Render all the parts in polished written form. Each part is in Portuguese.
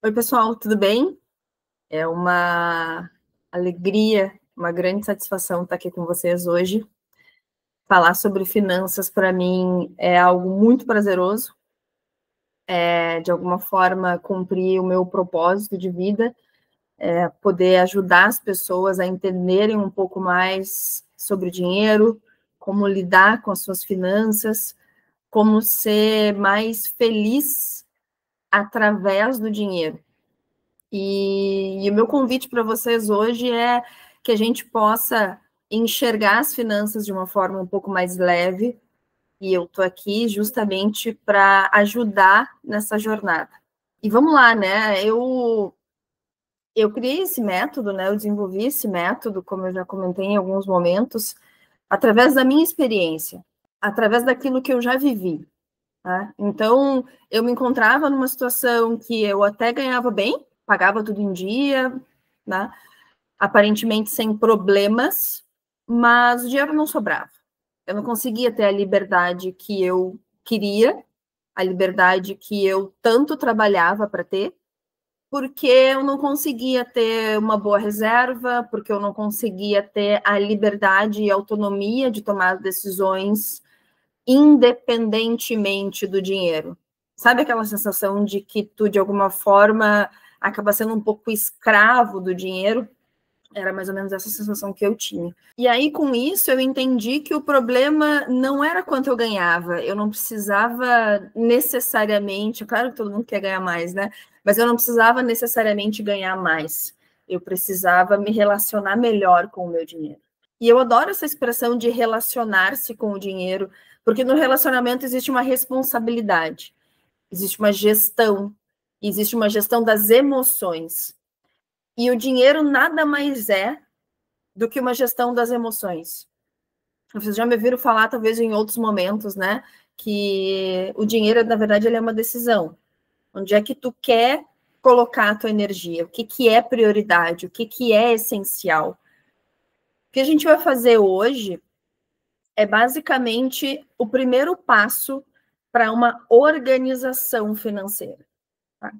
Oi, pessoal, tudo bem? É uma alegria, uma grande satisfação estar aqui com vocês hoje. Falar sobre finanças, para mim, é algo muito prazeroso. De alguma forma, cumprir o meu propósito de vida, poder ajudar as pessoas a entenderem um pouco mais sobre o dinheiro, como lidar com as suas finanças, como ser mais feliz através do dinheiro. E o meu convite para vocês hoje é que a gente possa enxergar as finanças de uma forma um pouco mais leve, e eu estou aqui justamente para ajudar nessa jornada. E vamos lá, né? Eu criei esse método, né? Eu desenvolvi esse método, como eu já comentei em alguns momentos, através da minha experiência, através daquilo que eu já vivi. Tá? Então, eu me encontrava numa situação que eu até ganhava bem, pagava tudo em dia, né? Aparentemente sem problemas, mas o dinheiro não sobrava. Eu não conseguia ter a liberdade que eu queria, a liberdade que eu tanto trabalhava para ter, porque eu não conseguia ter uma boa reserva, porque eu não conseguia ter a liberdade e autonomia de tomar decisões independentemente do dinheiro. Sabe aquela sensação de que tu, de alguma forma, acaba sendo um pouco escravo do dinheiro? Era mais ou menos essa sensação que eu tinha. E aí, com isso, eu entendi que o problema não era quanto eu ganhava. Eu não precisava necessariamente... Claro que todo mundo quer ganhar mais, né? Mas eu não precisava necessariamente ganhar mais. Eu precisava me relacionar melhor com o meu dinheiro. E eu adoro essa expressão de relacionar-se com o dinheiro, porque no relacionamento existe uma responsabilidade, existe uma gestão das emoções. E o dinheiro nada mais é do que uma gestão das emoções. Vocês já me viram falar, talvez em outros momentos, né? Que o dinheiro, na verdade, ele é uma decisão. Onde é que tu quer colocar a tua energia? O que é prioridade? O que é essencial? O que a gente vai fazer hoje é basicamente o primeiro passo para uma organização financeira. Tá?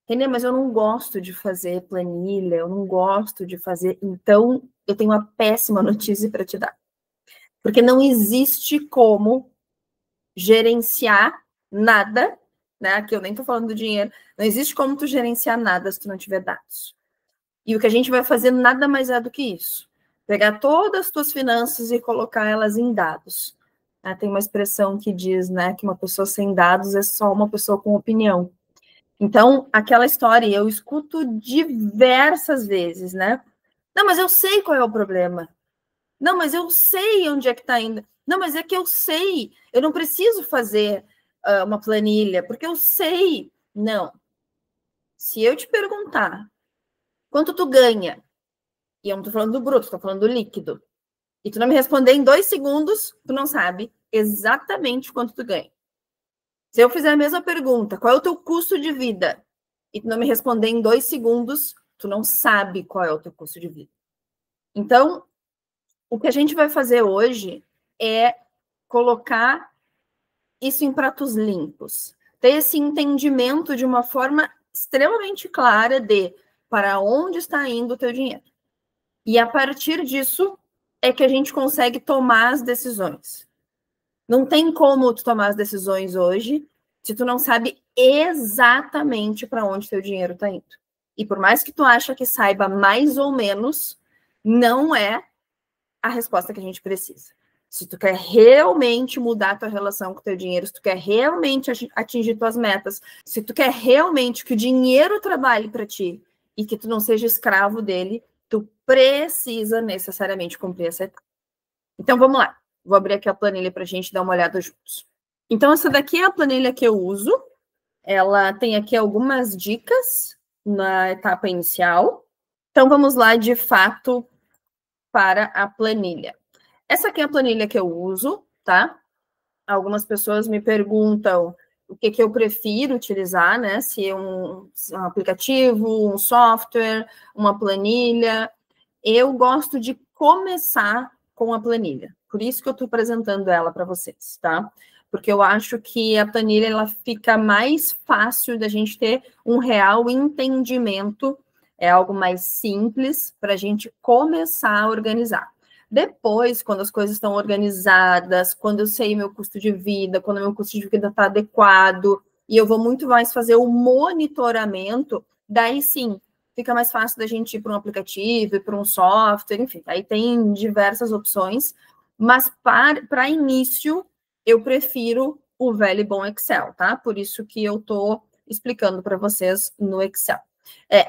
Renê, mas eu não gosto de fazer planilha, eu não gosto de fazer... Então, eu tenho uma péssima notícia para te dar. Porque não existe como gerenciar nada, né? Aqui eu nem estou falando do dinheiro, não existe como tu gerenciar nada se tu não tiver dados. E o que a gente vai fazer nada mais é do que isso. Pegar todas as tuas finanças e colocar elas em dados. Tem uma expressão que diz, né, que uma pessoa sem dados é só uma pessoa com opinião. Então, aquela história, eu escuto diversas vezes, né? Não, mas eu sei qual é o problema. Não, mas eu sei onde é que está indo. Não, mas é que eu sei. Eu não preciso fazer uma planilha, porque eu sei. Não. Se eu te perguntar quanto tu ganha, e eu não estou falando do bruto, estou falando do líquido, e tu não me responder em 2 segundos, tu não sabe exatamente quanto tu ganha. Se eu fizer a mesma pergunta, qual é o teu custo de vida? E tu não me responder em 2 segundos, tu não sabe qual é o teu custo de vida. Então, o que a gente vai fazer hoje é colocar isso em pratos limpos. Ter esse entendimento de uma forma extremamente clara de para onde está indo o teu dinheiro. E a partir disso é que a gente consegue tomar as decisões. Não tem como tu tomar as decisões hoje se tu não sabe exatamente para onde teu dinheiro está indo. E por mais que tu acha que saiba mais ou menos, não é a resposta que a gente precisa. Se tu quer realmente mudar a tua relação com o teu dinheiro, se tu quer realmente atingir tuas metas, se tu quer realmente que o dinheiro trabalhe para ti e que tu não seja escravo dele, tu precisa necessariamente cumprir essa etapa. Então, vamos lá. Vou abrir aqui a planilha para a gente dar uma olhada juntos. Então, essa daqui é a planilha que eu uso. Ela tem aqui algumas dicas na etapa inicial. Então, vamos lá, de fato, para a planilha. Essa aqui é a planilha que eu uso, tá? Algumas pessoas me perguntam o que eu prefiro utilizar, né? Se é um aplicativo, um software, uma planilha. Eu gosto de começar com a planilha. Por isso que eu estou apresentando ela para vocês, tá? porque eu acho que a planilha ela fica mais fácil da gente ter um real entendimento, é algo mais simples para a gente começar a organizar. Depois, quando as coisas estão organizadas, quando eu sei meu custo de vida, quando meu custo de vida está adequado, e eu vou muito mais fazer o monitoramento, daí sim, fica mais fácil da gente ir para um aplicativo, para um software, enfim, aí tem diversas opções, mas para início, eu prefiro o velho e bom Excel, tá? Por isso que eu estou explicando para vocês no Excel.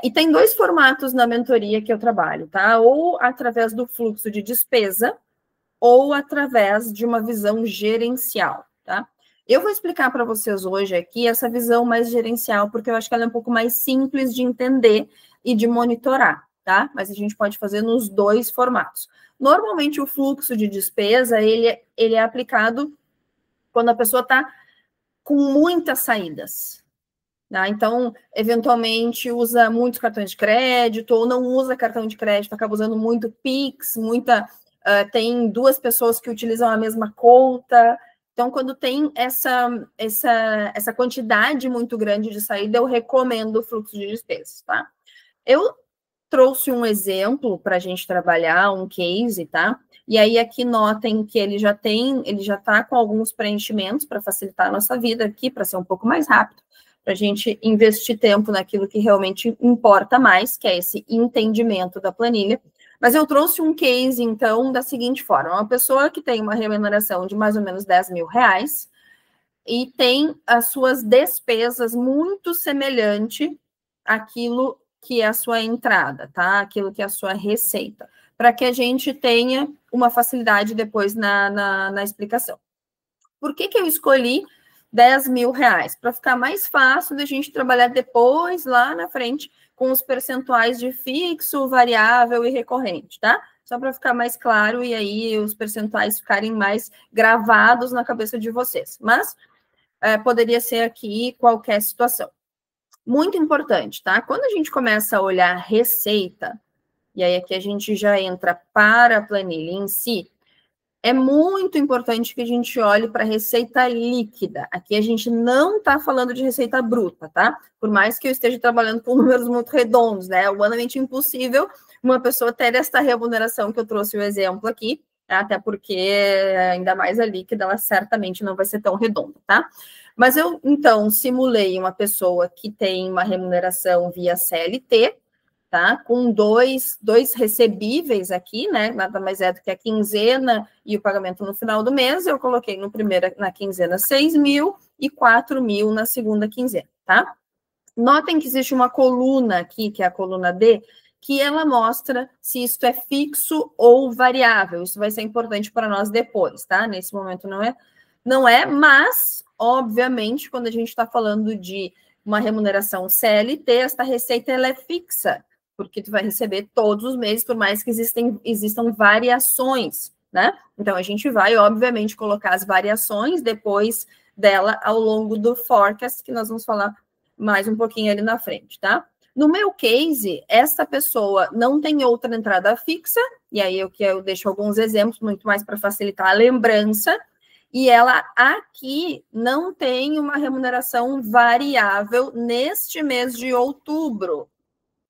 E tem 2 formatos na mentoria que eu trabalho, tá? Ou através do fluxo de despesa, ou através de uma visão gerencial, tá? Eu vou explicar para vocês hoje aqui essa visão mais gerencial, porque eu acho que ela é um pouco mais simples de entender e de monitorar, tá? Mas a gente pode fazer nos 2 formatos. Normalmente, o fluxo de despesa, ele é aplicado quando a pessoa está com muitas saídas, tá? Então, eventualmente, usa muitos cartões de crédito, ou não usa cartão de crédito, acaba usando muito Pix, tem 2 pessoas que utilizam a mesma conta. Então, quando tem essa quantidade muito grande de saída, eu recomendo o fluxo de despesas, tá? Eu trouxe um exemplo para a gente trabalhar, um case, tá? E aí aqui notem que ele já está com alguns preenchimentos para facilitar a nossa vida aqui, para ser um pouco mais rápido, para a gente investir tempo naquilo que realmente importa mais, que é esse entendimento da planilha. Mas eu trouxe um case, então, da seguinte forma: uma pessoa que tem uma remuneração de mais ou menos 10 mil reais e tem as suas despesas muito semelhante àquilo que é a sua entrada, tá? Aquilo que é a sua receita, para que a gente tenha uma facilidade depois na explicação. Por que eu escolhi 10 mil reais? Para ficar mais fácil da gente trabalhar depois, lá na frente, com os percentuais de fixo, variável e recorrente, tá? Só para ficar mais claro e aí os percentuais ficarem mais gravados na cabeça de vocês. Mas poderia ser aqui qualquer situação. Muito importante, tá? Quando a gente começa a olhar receita, e aí aqui a gente já entra para a planilha em si, é muito importante que a gente olhe para a receita líquida. Aqui a gente não está falando de receita bruta, tá? Por mais que eu esteja trabalhando com números muito redondos, né? É humanamente impossível uma pessoa ter esta remuneração que eu trouxe o exemplo aqui, até porque, ainda mais a líquida, ela certamente não vai ser tão redonda, tá? Mas eu, então, simulei uma pessoa que tem uma remuneração via CLT, tá? Com dois recebíveis aqui, né? Nada mais é do que a quinzena e o pagamento no final do mês. Eu coloquei na quinzena 6 mil e 4 mil na segunda quinzena, tá? Notem que existe uma coluna aqui, que é a coluna D, que ela mostra se isto é fixo ou variável. Isso vai ser importante para nós depois, tá? Nesse momento não é, mas, obviamente, quando a gente está falando de uma remuneração CLT, esta receita ela é fixa, porque tu vai receber todos os meses, por mais que existam variações, né? Então, a gente vai, obviamente, colocar as variações depois dela ao longo do forecast, que nós vamos falar mais um pouquinho ali na frente, tá? No meu case, essa pessoa não tem outra entrada fixa, e aí eu deixo alguns exemplos, muito mais para facilitar a lembrança, e ela aqui não tem uma remuneração variável neste mês de outubro,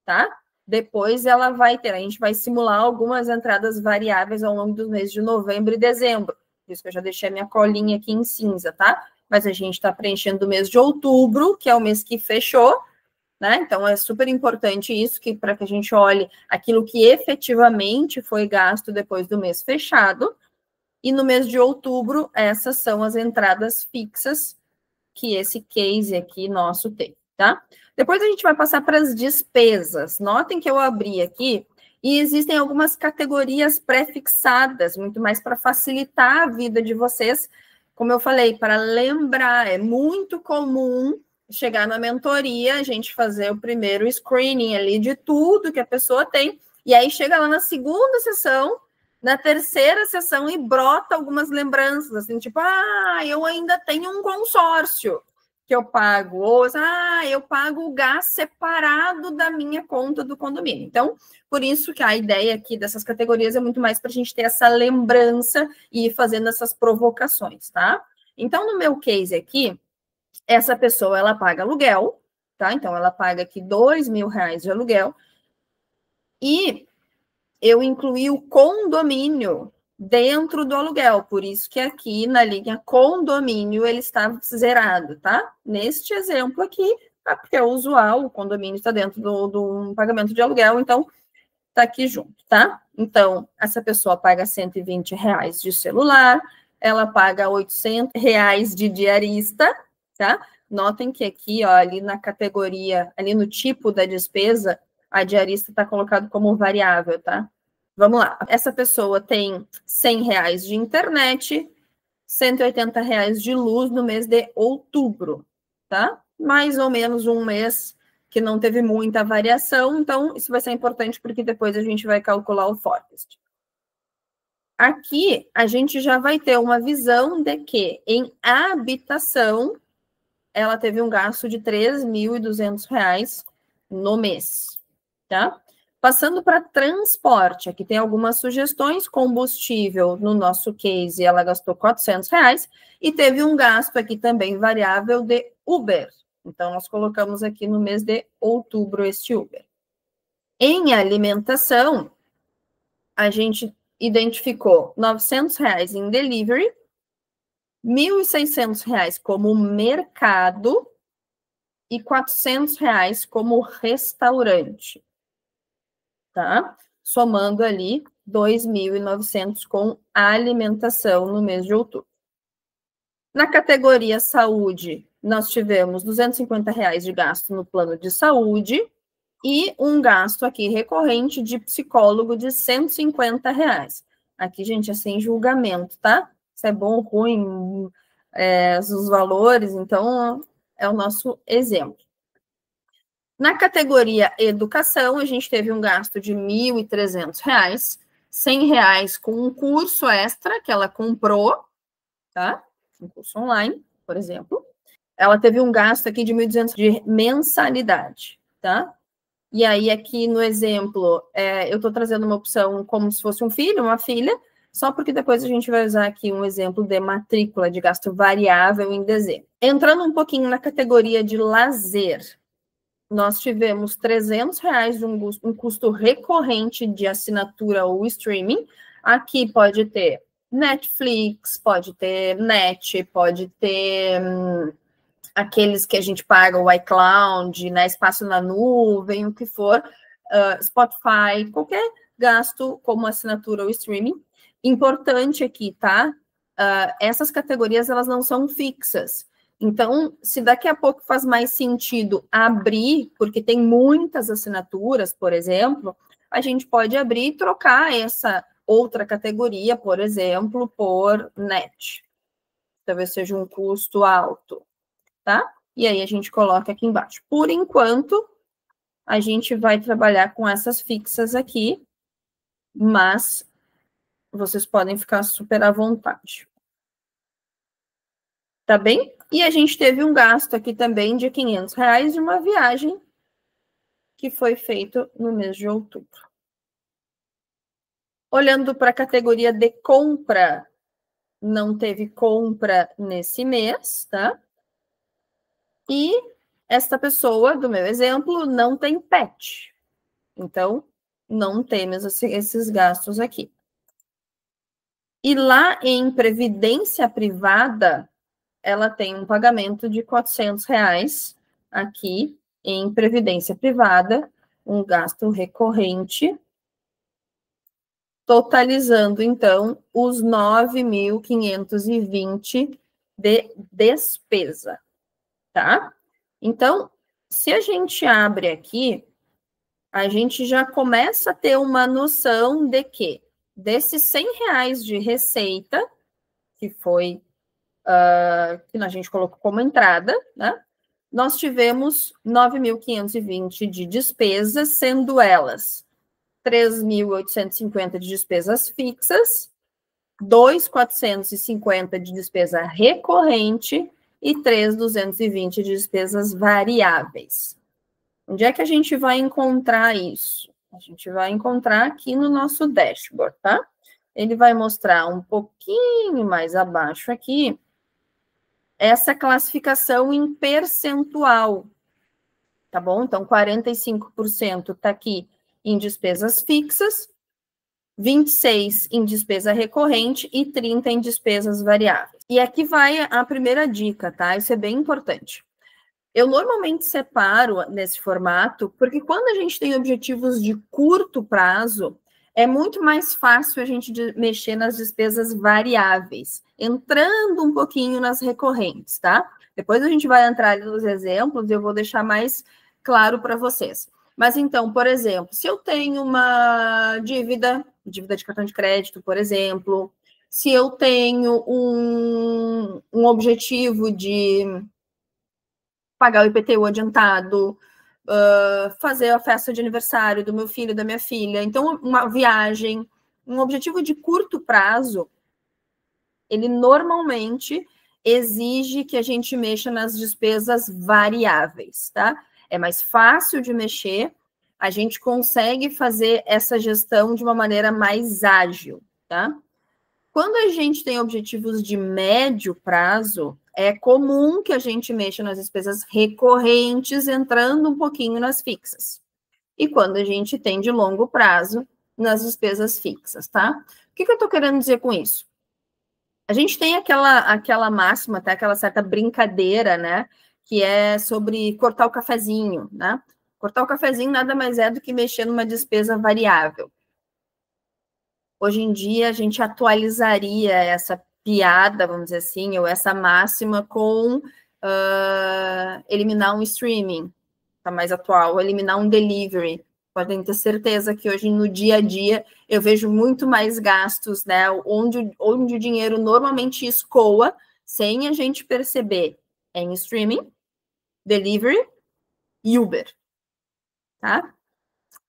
tá? Depois ela vai ter, a gente vai simular algumas entradas variáveis ao longo dos meses de novembro e dezembro. Por isso que eu já deixei a minha colinha aqui em cinza, tá? Mas a gente está preenchendo o mês de outubro, que é o mês que fechou, né? Então é super importante isso, para que a gente olhe aquilo que efetivamente foi gasto depois do mês fechado. E no mês de outubro, essas são as entradas fixas que esse case aqui nosso tem, tá? Depois a gente vai passar para as despesas. Notem que eu abri aqui e existem algumas categorias pré-fixadas, muito mais para facilitar a vida de vocês. Como eu falei, para lembrar, é muito comum chegar na mentoria, a gente fazer o primeiro screening ali de tudo que a pessoa tem, e aí chega lá na segunda sessão, na terceira sessão, e brota algumas lembranças, assim, tipo, eu ainda tenho um consórcio que eu pago, ou, eu pago o gás separado da minha conta do condomínio. Então, por isso que a ideia aqui dessas categorias é muito mais para a gente ter essa lembrança e ir fazendo essas provocações, tá? Então, no meu case aqui, essa pessoa, ela paga aluguel, tá? Então, ela paga aqui R$2.000 de aluguel, e eu incluí o condomínio dentro do aluguel, por isso que aqui na linha condomínio ele está zerado, tá? Neste exemplo aqui, porque é usual, o condomínio está dentro do pagamento de aluguel, então tá aqui junto, tá? Então, essa pessoa paga R$120 de celular, ela paga R$800 de diarista, tá? Notem que aqui, ó, ali na categoria, ali no tipo da despesa, a diarista está colocado como variável, tá? Vamos lá. Essa pessoa tem R$100 de internet, R$180 de luz no mês de outubro, tá? Mais ou menos um mês que não teve muita variação, então isso vai ser importante porque depois a gente vai calcular o forecast. Aqui a gente já vai ter uma visão de que em habitação ela teve um gasto de R$3.200 no mês, tá? Passando para transporte, aqui tem algumas sugestões. Combustível, no nosso case, ela gastou R$400 e teve um gasto aqui também variável de Uber. Então, nós colocamos aqui no mês de outubro este Uber. Em alimentação, a gente identificou R$900 em delivery, R$1.600 como mercado e R$400 como restaurante. Tá? Somando ali 2.900 com alimentação no mês de outubro. Na categoria saúde, nós tivemos R$250 de gasto no plano de saúde e um gasto aqui recorrente de psicólogo de R$150. Aqui, gente, é sem julgamento, tá? Se é bom ou ruim, os valores, então é o nosso exemplo. Na categoria educação, a gente teve um gasto de R$1.300, R$100 com um curso extra que ela comprou, tá? Um curso online, por exemplo. Ela teve um gasto aqui de R$1.200 de mensalidade, tá? E aí, aqui no exemplo, eu estou trazendo uma opção como se fosse um filho, uma filha, só porque depois a gente vai usar aqui um exemplo de matrícula de gasto variável em dezembro. Entrando um pouquinho na categoria de lazer, nós tivemos R$300 de um custo recorrente de assinatura ou streaming. Aqui pode ter Netflix, pode ter Net, pode ter aqueles que a gente paga, o iCloud, né, espaço na nuvem, o que for, Spotify, qualquer gasto como assinatura ou streaming. Importante aqui, tá? Essas categorias, elas não são fixas. Então, se daqui a pouco faz mais sentido abrir, porque tem muitas assinaturas, por exemplo, a gente pode abrir e trocar essa outra categoria, por exemplo, por net. Talvez seja um custo alto, tá? E aí a gente coloca aqui embaixo. Por enquanto, a gente vai trabalhar com essas fixas aqui, mas vocês podem ficar super à vontade. Tá bem? E a gente teve um gasto aqui também de R$500 de uma viagem que foi feito no mês de outubro. Olhando para a categoria de compra, não teve compra nesse mês, tá? E esta pessoa, do meu exemplo, não tem pet. Então, não temos esses gastos aqui. E lá em previdência privada, ela tem um pagamento de R$400 aqui em previdência privada, um gasto recorrente, totalizando, então, os 9.520 de despesa, tá? Então, se a gente abre aqui, a gente já começa a ter uma noção de que desses R$100 de receita, que foi que a gente colocou como entrada, né? Nós tivemos 9.520 de despesas, sendo elas 3.850 de despesas fixas, 2.450 de despesa recorrente e 3.220 de despesas variáveis. Onde é que a gente vai encontrar isso? A gente vai encontrar aqui no nosso dashboard, tá? Ele vai mostrar um pouquinho mais abaixo aqui essa classificação em percentual, tá bom? Então, 45% está aqui em despesas fixas, 26% em despesa recorrente e 30% em despesas variáveis. E aqui vai a primeira dica, tá? Isso é bem importante. Eu normalmente separo nesse formato, porque quando a gente tem objetivos de curto prazo, é muito mais fácil a gente mexer nas despesas variáveis, entrando um pouquinho nas recorrentes, tá? Depois a gente vai entrar ali nos exemplos e eu vou deixar mais claro para vocês. Mas então, por exemplo, se eu tenho uma dívida de cartão de crédito, por exemplo, se eu tenho um objetivo de pagar o IPTU adiantado, fazer a festa de aniversário do meu filho e da minha filha, então uma viagem, um objetivo de curto prazo, ele normalmente exige que a gente mexa nas despesas variáveis, tá? É mais fácil de mexer, a gente consegue fazer essa gestão de uma maneira mais ágil, tá? Quando a gente tem objetivos de médio prazo, é comum que a gente mexa nas despesas recorrentes, entrando um pouquinho nas fixas. E quando a gente tem de longo prazo, nas despesas fixas, tá? O que eu estou querendo dizer com isso? A gente tem aquela máxima, tá? Aquela certa brincadeira, né? Que é sobre cortar o cafezinho, né? Cortar o cafezinho nada mais é do que mexer numa despesa variável. Hoje em dia, a gente atualizaria essa piada, vamos dizer assim, ou essa máxima com eliminar um streaming, tá mais atual, eliminar um delivery. Podem ter certeza que hoje, no dia a dia, eu vejo muito mais gastos, né? Onde o dinheiro normalmente escoa, sem a gente perceber, é em streaming, delivery e Uber, tá?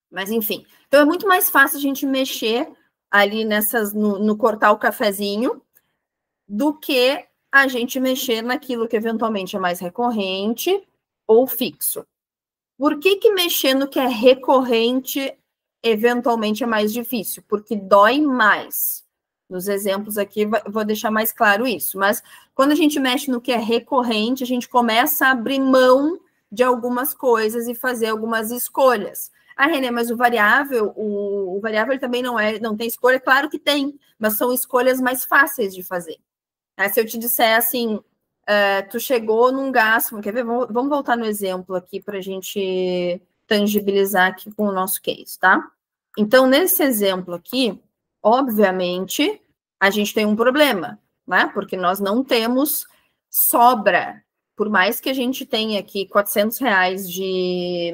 Mas, enfim. Então, é muito mais fácil a gente mexer ali no cortar o cafezinho, do que a gente mexer naquilo que eventualmente é mais recorrente ou fixo. Por que mexer no que é recorrente eventualmente é mais difícil? Porque dói mais. Nos exemplos aqui, vou deixar mais claro isso. Mas quando a gente mexe no que é recorrente, a gente começa a abrir mão de algumas coisas e fazer algumas escolhas. Ah, Renê, mas o variável ele também não tem escolha? Claro que tem, mas são escolhas mais fáceis de fazer. Aí, se eu te disser assim, tu chegou num gasto, quer ver? Vamos voltar no exemplo aqui para a gente tangibilizar aqui com o nosso case, tá? Então, nesse exemplo aqui, obviamente, a gente tem um problema, né? Porque nós não temos sobra. Por mais que a gente tenha aqui R$400 de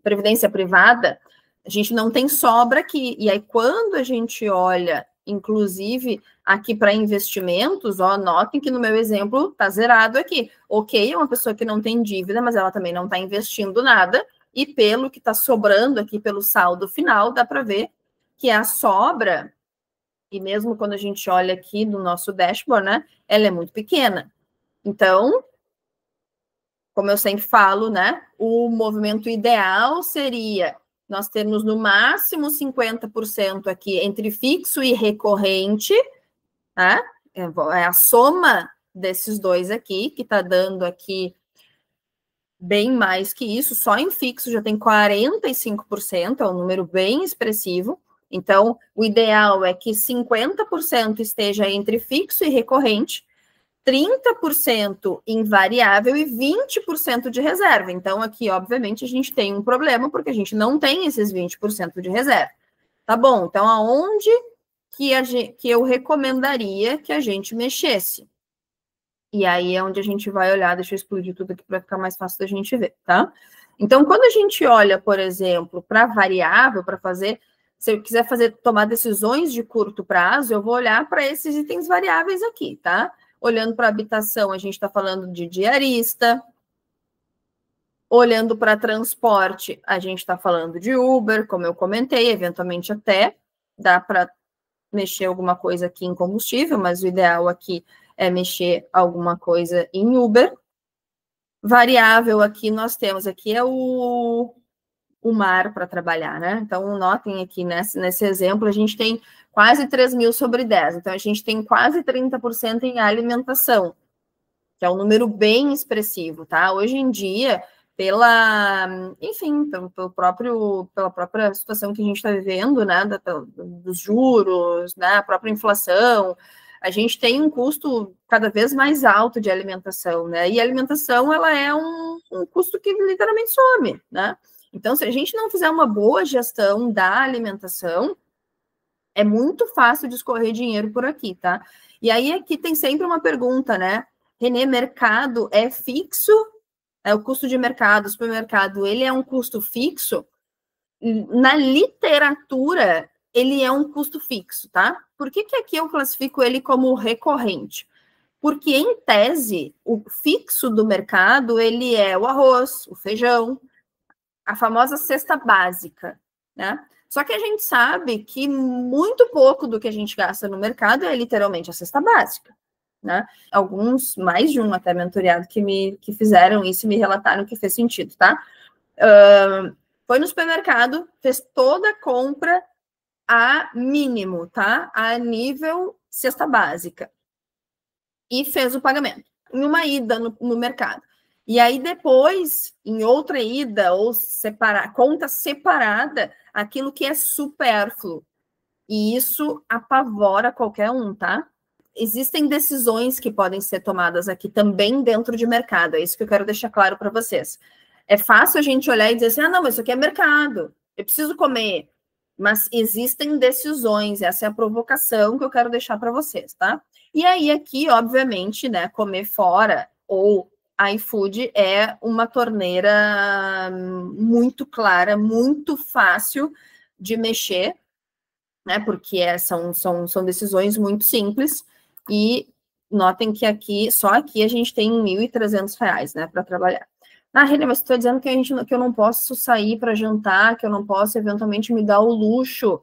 previdência privada, a gente não tem sobra aqui. E aí, quando a gente olha, inclusive, aqui para investimentos, ó, notem que no meu exemplo está zerado aqui. Ok, é uma pessoa que não tem dívida, mas ela também não está investindo nada, e pelo que está sobrando aqui pelo saldo final, dá para ver que a sobra, e mesmo quando a gente olha aqui no nosso dashboard, né, ela é muito pequena. Então, como eu sempre falo, né, o movimento ideal seria nós termos no máximo 50% aqui entre fixo e recorrente, né? É a soma desses dois aqui, que está dando aqui bem mais que isso, só em fixo já tem 45%, é um número bem expressivo. Então, o ideal é que 50% esteja entre fixo e recorrente, 30% em variável e 20% de reserva. Então, aqui, obviamente, a gente tem um problema, porque a gente não tem esses 20% de reserva. Tá bom, então aonde que eu recomendaria que a gente mexesse? E aí é onde a gente vai olhar, deixa eu explodir tudo aqui para ficar mais fácil da gente ver, tá? Então, quando a gente olha, por exemplo, para variável, para fazer, se eu quiser tomar decisões de curto prazo, eu vou olhar para esses itens variáveis aqui, tá? Olhando para habitação, a gente está falando de diarista. Olhando para transporte, a gente está falando de Uber, como eu comentei, eventualmente até dá para mexer alguma coisa aqui em combustível, mas o ideal aqui é mexer alguma coisa em Uber. Variável aqui nós temos aqui é o mar para trabalhar, né? Então, notem aqui nesse exemplo, a gente tem quase 3.000 sobre 10. Então, a gente tem quase 30% em alimentação. que é um número bem expressivo, tá? Hoje em dia, enfim, pela própria situação que a gente está vivendo, né, dos juros, né, a própria inflação, a gente tem um custo cada vez mais alto de alimentação, né? E a alimentação, ela é um custo que literalmente some, né? Então, se a gente não fizer uma boa gestão da alimentação, é muito fácil de escorrer dinheiro por aqui, tá? E aí aqui tem sempre uma pergunta, né? Renê, mercado é fixo? É o custo de mercado, supermercado, ele é um custo fixo? Na literatura, ele é um custo fixo, tá? Por que aqui eu classifico ele como recorrente? Porque, em tese, o fixo do mercado, ele é o arroz, o feijão, a famosa cesta básica, né? Só que a gente sabe que muito pouco do que a gente gasta no mercado é literalmente a cesta básica, né? Alguns, mais de um até mentoriado que fizeram isso e me relataram que fez sentido, tá? Foi no supermercado, fez toda a compra a mínimo, tá? A nível cesta básica. E fez o pagamento. Em uma ida no mercado. E aí, depois, em outra ida, ou conta separada, aquilo que é supérfluo. E isso apavora qualquer um, tá? Existem decisões que podem ser tomadas aqui também dentro de mercado. É isso que eu quero deixar claro para vocês. É fácil a gente olhar e dizer assim, não, mas isso aqui é mercado. Eu preciso comer. Mas existem decisões. Essa é a provocação que eu quero deixar para vocês, tá? E aí, aqui, obviamente, né, comer fora ou iFood é uma torneira muito clara, muito fácil de mexer, né? Porque são decisões muito simples. E notem que aqui, só aqui a gente tem R$1.300, né, para trabalhar. Ah, Renê, mas você está dizendo que eu não posso sair para jantar, que eu não posso eventualmente me dar o luxo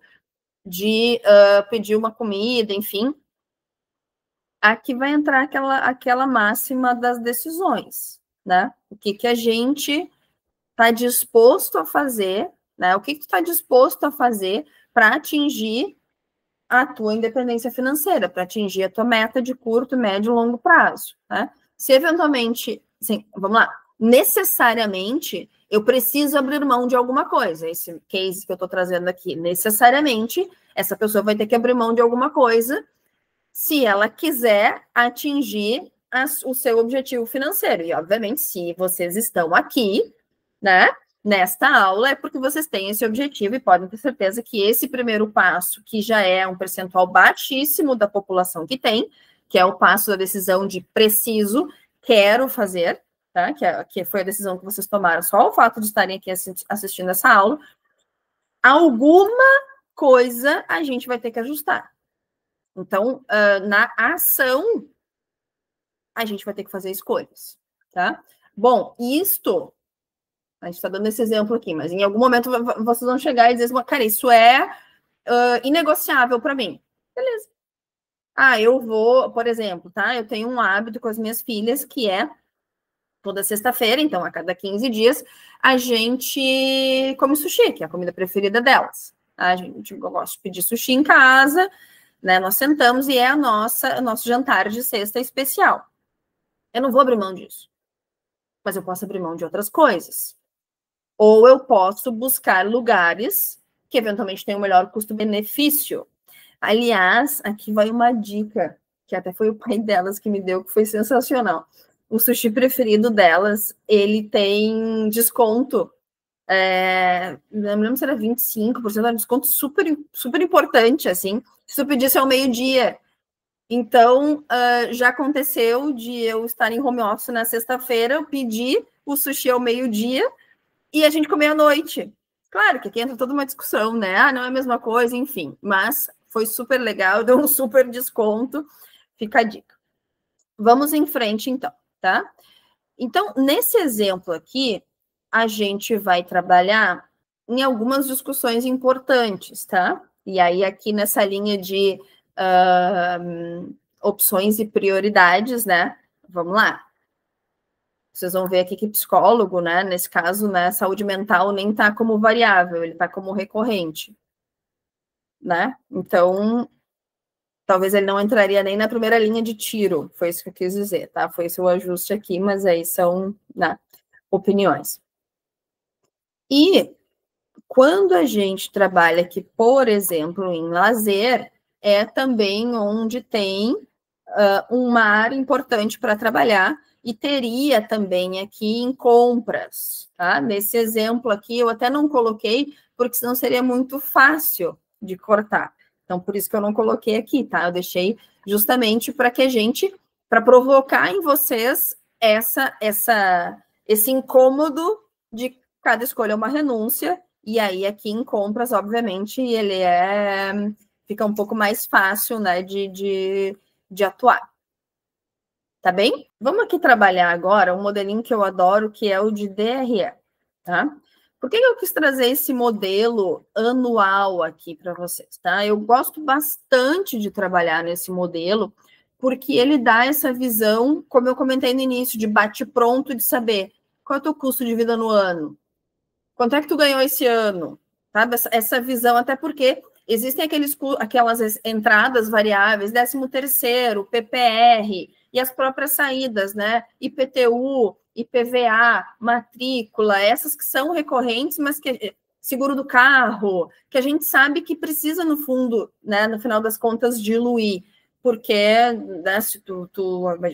de pedir uma comida, enfim. Aqui vai entrar aquela máxima das decisões, né? O que a gente está disposto a fazer, né? O que tu está disposto a fazer para atingir a tua independência financeira, para atingir a tua meta de curto, médio e longo prazo, né? Se eventualmente, assim, vamos lá, necessariamente eu preciso abrir mão de alguma coisa, esse case que eu estou trazendo aqui, necessariamente essa pessoa vai ter que abrir mão de alguma coisa se ela quiser atingir o seu objetivo financeiro. E, obviamente, se vocês estão aqui, né, nesta aula, é porque vocês têm esse objetivo e podem ter certeza que esse primeiro passo, que já é um percentual baixíssimo da população que tem, que é o passo da decisão de preciso, quero fazer, tá? Que foi a decisão que vocês tomaram, só o fato de estarem aqui assistindo essa aula, alguma coisa a gente vai ter que ajustar. Então, na ação, a gente vai ter que fazer escolhas, tá? Bom, isto, a gente está dando esse exemplo aqui, mas em algum momento vocês vão chegar e dizer assim, cara, isso é inegociável para mim. Beleza. Eu vou, por exemplo, tá? Eu tenho um hábito com as minhas filhas que é toda sexta-feira, então a cada 15 dias, a gente come sushi, que é a comida preferida delas. A gente gosta de pedir sushi em casa, né? Nós sentamos e é o nosso jantar de sexta especial. Eu não vou abrir mão disso, mas eu posso abrir mão de outras coisas. Ou eu posso buscar lugares que eventualmente tenham um melhor custo-benefício. Aliás, aqui vai uma dica, que até foi o pai delas que me deu, que foi sensacional. O sushi preferido delas, ele tem desconto. Não me lembro se era 25%, era um desconto super, super importante, assim. Se tu pedisse ao meio-dia. Então, já aconteceu de eu estar em home office na sexta-feira, eu pedi o sushi ao meio-dia e a gente comeu à noite. Claro que aqui entra toda uma discussão, né? Não é a mesma coisa, enfim. Mas foi super legal, deu um super desconto. Fica a dica. Vamos em frente, então, tá? Então, nesse exemplo aqui, a gente vai trabalhar em algumas discussões importantes, tá? E aí, aqui nessa linha de opções e prioridades, né? Vamos lá. Vocês vão ver aqui que psicólogo, né? Nesse caso, né? Saúde mental nem tá como variável, ele tá como recorrente, né? Então, Talvez ele não entraria nem na primeira linha de tiro, foi isso que eu quis dizer, tá? Foi esse o ajuste aqui, mas aí são, né, opiniões. E quando a gente trabalha aqui, por exemplo, em lazer, é também onde tem uma área importante para trabalhar, e teria também aqui em compras, tá? Nesse exemplo aqui, eu até não coloquei, porque senão seria muito fácil de cortar. Então, por isso que eu não coloquei aqui, tá? Eu deixei justamente para que a gente, para provocar em vocês esse incômodo de cada escolha é uma renúncia, e aí aqui em compras, obviamente, ele fica um pouco mais fácil, né, de atuar. Tá bem? Vamos aqui trabalhar agora um modelinho que eu adoro, que é o de DRE, tá? Por que eu quis trazer esse modelo anual aqui para vocês, tá? Eu gosto bastante de trabalhar nesse modelo, porque ele dá essa visão, como eu comentei no início, de bate-pronto, de saber qual é o teu custo de vida no ano, quanto é que tu ganhou esse ano, sabe? Essa visão, até porque existem aquelas entradas variáveis, 13º, PPR, e as próprias saídas, né? IPTU, IPVA, matrícula, essas que são recorrentes, mas que seguro do carro, que a gente sabe que precisa, no fundo, né, no final das contas, diluir, porque, né, se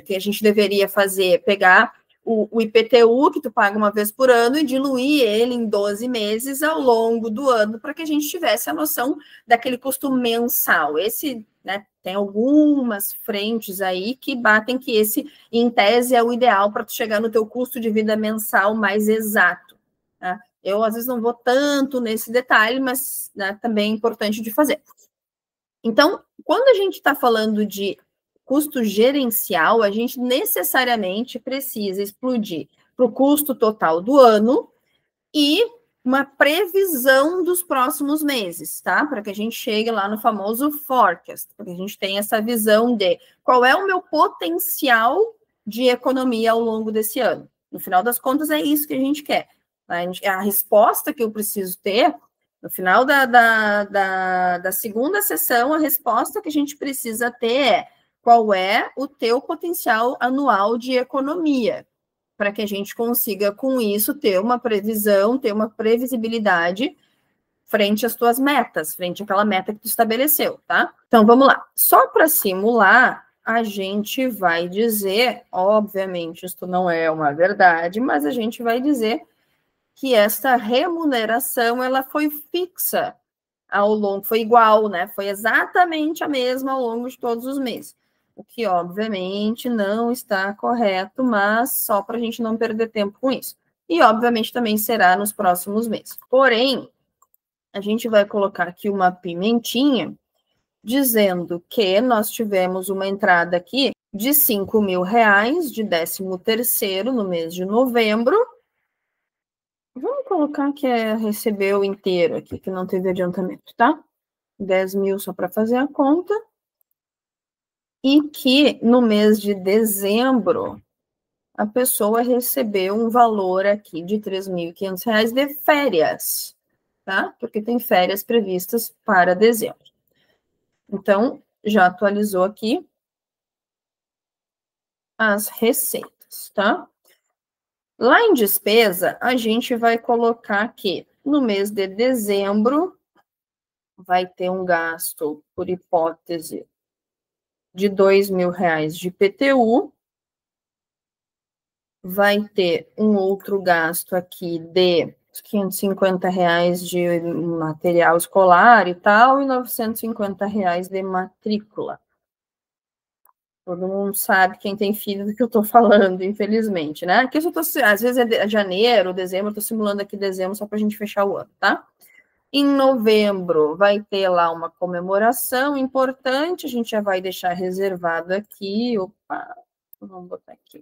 que a gente deveria fazer, pegar o IPTU, que tu paga uma vez por ano, e diluir ele em 12 meses ao longo do ano, para que a gente tivesse a noção daquele custo mensal. Esse, né, tem algumas frentes aí que batem que esse, em tese, é o ideal para tu chegar no teu custo de vida mensal mais exato. Né? Eu, às vezes, não vou tanto nesse detalhe, mas, né, também é importante de fazer. Então, quando a gente está falando de custo gerencial, a gente necessariamente precisa explodir para o custo total do ano e uma previsão dos próximos meses, tá? Para que a gente chegue lá no famoso forecast, para que a gente tenha essa visão de qual é o meu potencial de economia ao longo desse ano. No final das contas, é isso que a gente quer. A resposta que eu preciso ter no final da segunda sessão, a resposta que a gente precisa ter é qual é o teu potencial anual de economia, para que a gente consiga, com isso, ter uma previsão, ter uma previsibilidade frente às tuas metas, frente àquela meta que tu estabeleceu, tá? Então, vamos lá. Só para simular, a gente vai dizer, obviamente, isso não é uma verdade, mas a gente vai dizer que esta remuneração ela foi fixa ao longo, foi igual, né? Foi exatamente a mesma ao longo de todos os meses. O que, obviamente, não está correto, mas só para a gente não perder tempo com isso. E, obviamente, também será nos próximos meses. Porém, a gente vai colocar aqui uma pimentinha dizendo que nós tivemos uma entrada aqui de R$ 5.000 de 13º no mês de novembro. Vamos colocar que recebeu inteiro aqui, que não teve adiantamento, tá? 10 mil só para fazer a conta. E que no mês de dezembro, a pessoa recebeu um valor aqui de R$ 3.500 de férias, tá? Porque tem férias previstas para dezembro. Então, já atualizou aqui as receitas, tá? Lá em despesa, a gente vai colocar que no mês de dezembro vai ter um gasto, por hipótese, de R$ 2.000 de IPTU, vai ter um outro gasto aqui de R$ 550 de material escolar e tal, e R$ 950 de matrícula. Todo mundo sabe, quem tem filho, do que eu estou falando, infelizmente, né? Aqui eu tô, às vezes é janeiro, dezembro, eu estou simulando aqui dezembro só para a gente fechar o ano, tá? Em novembro vai ter lá uma comemoração importante, a gente já vai deixar reservado aqui, opa, vamos botar aqui,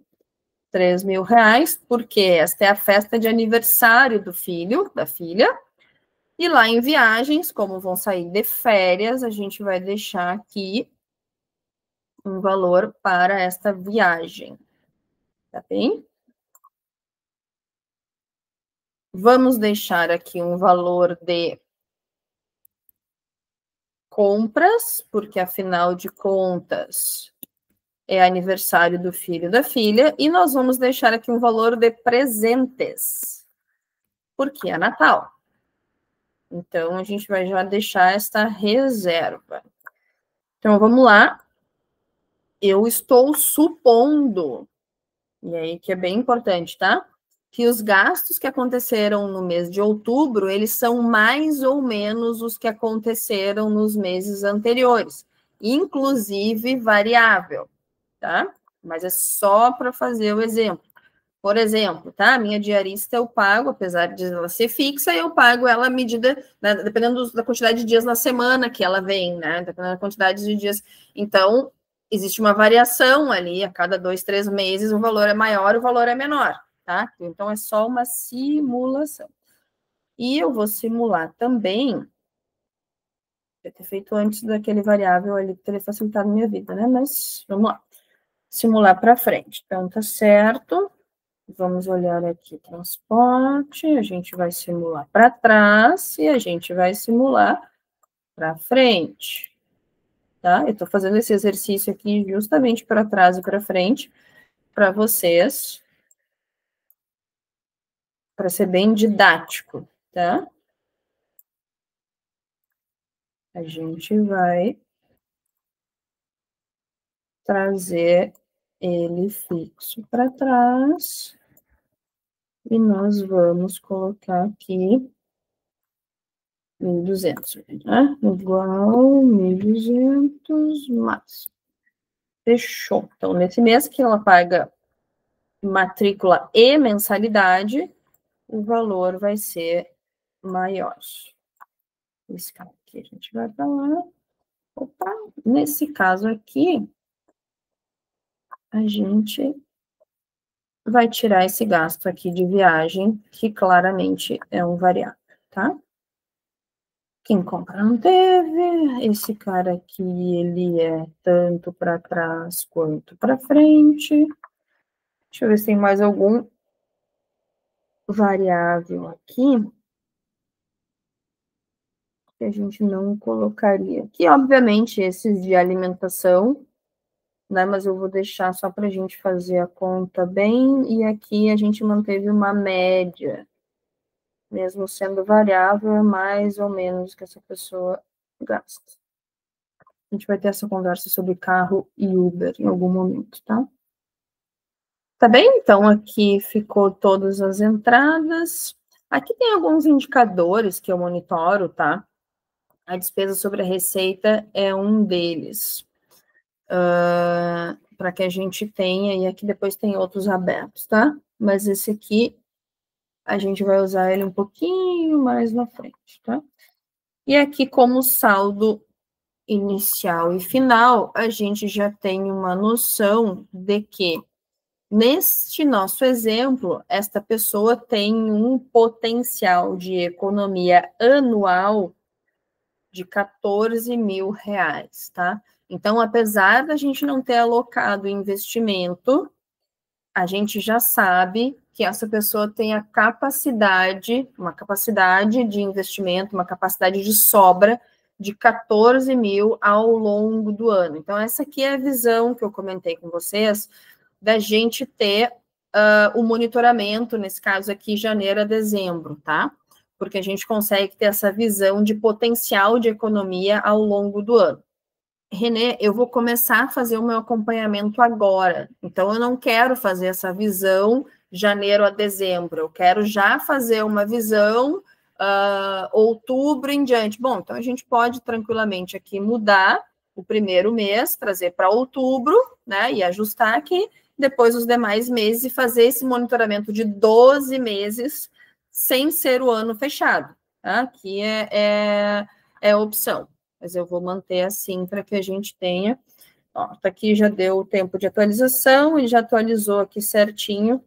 R$ 3.000, porque esta é a festa de aniversário do filho, da filha, e lá em viagens, como vão sair de férias, a gente vai deixar aqui um valor para esta viagem, tá bem? Vamos deixar aqui um valor de compras, porque afinal de contas é aniversário do filho e da filha, e nós vamos deixar aqui um valor de presentes, porque é Natal. Então, a gente vai já deixar esta reserva. Então, vamos lá. Eu estou supondo, e aí que é bem importante, tá? Que os gastos que aconteceram no mês de outubro, eles são mais ou menos os que aconteceram nos meses anteriores, inclusive variável, tá? Mas é só para fazer o exemplo. Por exemplo, tá? A minha diarista eu pago, apesar de ela ser fixa, eu pago ela à medida, né, dependendo da quantidade de dias na semana que ela vem, né? Dependendo da quantidade de dias. Então, existe uma variação ali, a cada 2, 3 meses o valor é maior, o valor é menor, tá? Então, é só uma simulação. E eu vou simular também, eu ter feito antes daquele variável ali, que teria facilitado a minha vida, né? Mas, vamos lá. Simular para frente. Então, tá certo. Vamos olhar aqui, transporte, a gente vai simular para trás e a gente vai simular para frente, tá? Eu estou fazendo esse exercício aqui justamente para trás e para frente, para vocês, para ser bem didático, tá? A gente vai trazer ele fixo para trás e nós vamos colocar aqui 1.200, né? Igual 1.200 mais. Fechou. Então, nesse mês que ela paga matrícula e mensalidade, o valor vai ser maior. Esse cara aqui a gente vai para lá. Opa, nesse caso aqui, a gente vai tirar esse gasto aqui de viagem, que claramente é um variável, tá? Quem compra não teve. Esse cara aqui, ele é tanto para trás quanto para frente. Deixa eu ver se tem mais algum variável aqui que a gente não colocaria. Aqui, obviamente, esses de alimentação, né? Mas eu vou deixar só para a gente fazer a conta bem. E aqui a gente manteve uma média, mesmo sendo variável, é mais ou menos que essa pessoa gasta. A gente vai ter essa conversa sobre carro e Uber em algum momento, tá? Tá bem? Então, aqui ficou todas as entradas. Aqui tem alguns indicadores que eu monitoro, tá? A despesa sobre a receita é um deles. Para que a gente tenha, e aqui depois tem outros abertos, tá? Mas esse aqui, a gente vai usar ele um pouquinho mais na frente, tá? E aqui, como saldo inicial e final, a gente já tem uma noção de que, neste nosso exemplo, esta pessoa tem um potencial de economia anual de R$14.000, tá? Então, apesar da gente não ter alocado investimento, a gente já sabe que essa pessoa tem a capacidade, uma capacidade de investimento, uma capacidade de sobra de 14.000 ao longo do ano. Então, essa aqui é a visão que eu comentei com vocês, da gente ter o monitoramento, nesse caso aqui, janeiro a dezembro, tá? Porque a gente consegue ter essa visão de potencial de economia ao longo do ano. Renê, eu vou começar a fazer o meu acompanhamento agora, então eu não quero fazer essa visão janeiro a dezembro, eu quero já fazer uma visão outubro em diante. Bom, então a gente pode tranquilamente aqui mudar o primeiro mês, trazer para outubro, né, e ajustar aqui, depois os demais meses e fazer esse monitoramento de 12 meses sem ser o ano fechado, tá? Aqui é opção. Mas eu vou manter assim para que a gente tenha. Ó, tá aqui já deu o tempo de atualização, ele já atualizou aqui certinho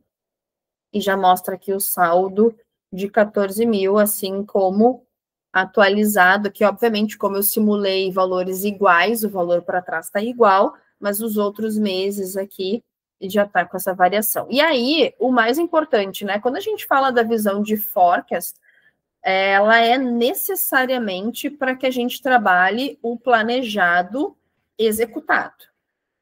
e já mostra aqui o saldo de 14.000, assim como atualizado, que obviamente, como eu simulei valores iguais, o valor para trás está igual, mas os outros meses aqui já está com essa variação. E aí, o mais importante, né? Quando a gente fala da visão de forecast, ela é necessariamente para que a gente trabalhe o planejado executado,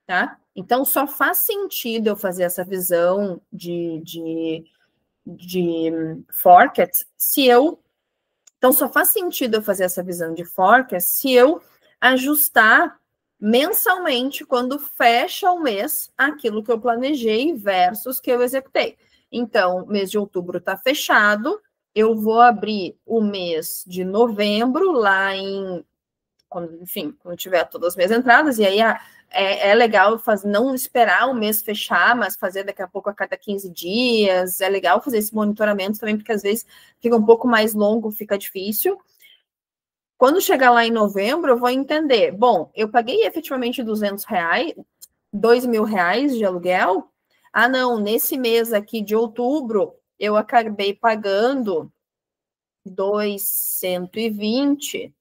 tá? Então, só faz sentido eu fazer essa visão de forecast se eu... Então, só faz sentido eu fazer essa visão de forecast se eu ajustar mensalmente, quando fecha o mês, aquilo que eu planejei versus que eu executei. Então, mês de outubro está fechado, eu vou abrir o mês de novembro lá em... quando tiver todas as minhas entradas, e aí é legal não esperar o mês fechar, mas fazer daqui a pouco a cada 15 dias. É legal fazer esse monitoramento também, porque às vezes fica um pouco mais longo, fica difícil. Quando chegar lá em novembro, eu vou entender, bom, eu paguei efetivamente R$200, R$2.000 de aluguel. Ah, não, nesse mês aqui de outubro, eu acabei pagando 220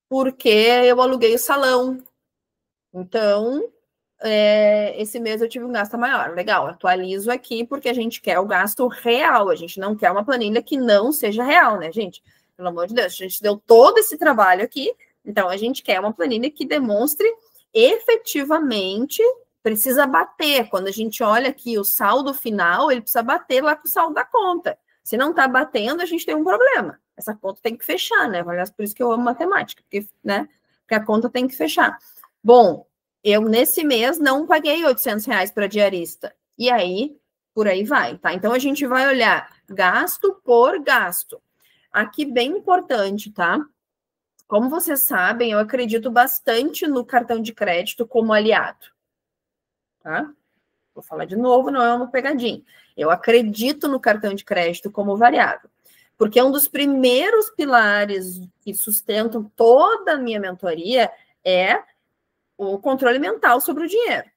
porque eu aluguei o salão. Então, esse mês eu tive um gasto maior. Legal, atualizo aqui porque a gente quer o gasto real. A gente não quer uma planilha que não seja real, né, gente? Pelo amor de Deus, a gente deu todo esse trabalho aqui, então a gente quer uma planilha que demonstre efetivamente, precisa bater. Quando a gente olha aqui o saldo final, ele precisa bater lá com o saldo da conta. Se não está batendo, a gente tem um problema. Essa conta tem que fechar, né? Aliás, por isso que eu amo matemática, porque a conta tem que fechar. Bom, eu nesse mês não paguei R$800 para diarista. E aí, por aí vai, tá? Então a gente vai olhar gasto por gasto. Aqui, bem importante, tá? Como vocês sabem, eu acredito bastante no cartão de crédito como aliado, tá? Vou falar de novo, não é uma pegadinha. Eu acredito no cartão de crédito como variável, porque é um dos primeiros pilares que sustentam toda a minha mentoria é o controle mental sobre o dinheiro.